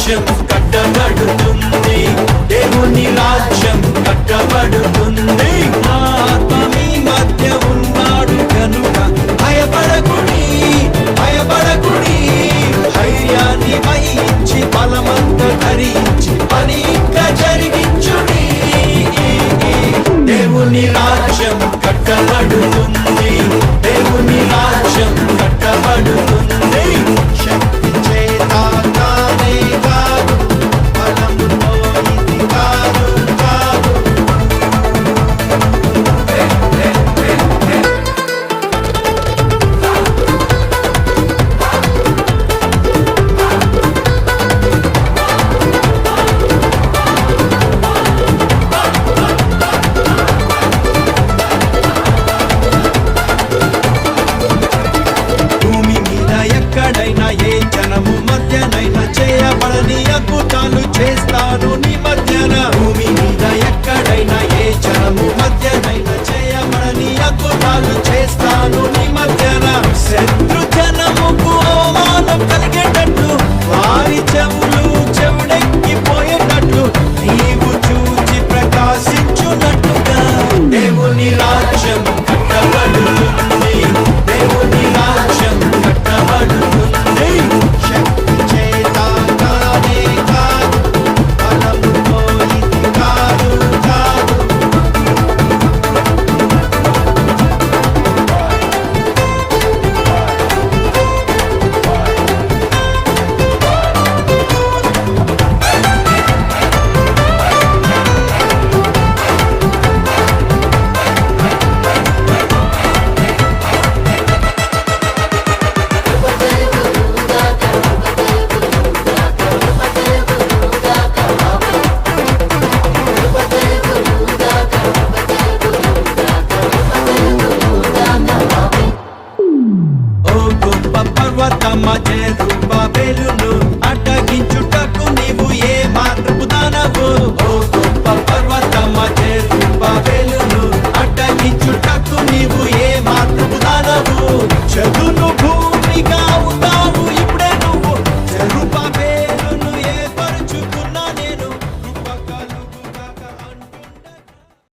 రాజ్యం కట్టబడుతుంది, దేవుని రాజ్యం కట్టబడుతుంది. ఆత్మ మీ మధ్య ఉన్నాడు కనుక భయపడకుడి, భయపడకుడి. ధైర్యాన్ని వహించి బలమంత ధరించి పని ఇంకా జరిగించుడి. దేవుని రాజ్యం కట్టబడుతుంది, దేవుని రాజ్యం కట్టబడుతుంది. శక్తి చేత కానే కాదు, బలముతో ఇది కాదు కాదు. భూమి మీద ఎక్కడైనా ఏ జనము మధ్యనైనా చేయబడని అద్భుతాలు చేస్తాను నీ మధ్యన. భూమి మీద ఎక్కడైనా ఏ జనము మధ్యనైనా చేయబడని అద్భుతాలు చేస్తాను నీ మధ్యన. శత్రు జనముకు అవమానం కలిగేటట్లు, వారి చెవులు చెవుడెక్కిపోయేటట్లు నీవు చూచి ప్రకాశించున్నట్టుగా దేవుని రాజ్యం కట్టబడుతుంది, దేవుని రాజ్యం కట్టబడుతుంది. శక్తి చేత కానే కాదు, బలముతో ఇది కాదు కాదు. ఓ గొప్ప పర్వతమ జెరుబ్బాబెలును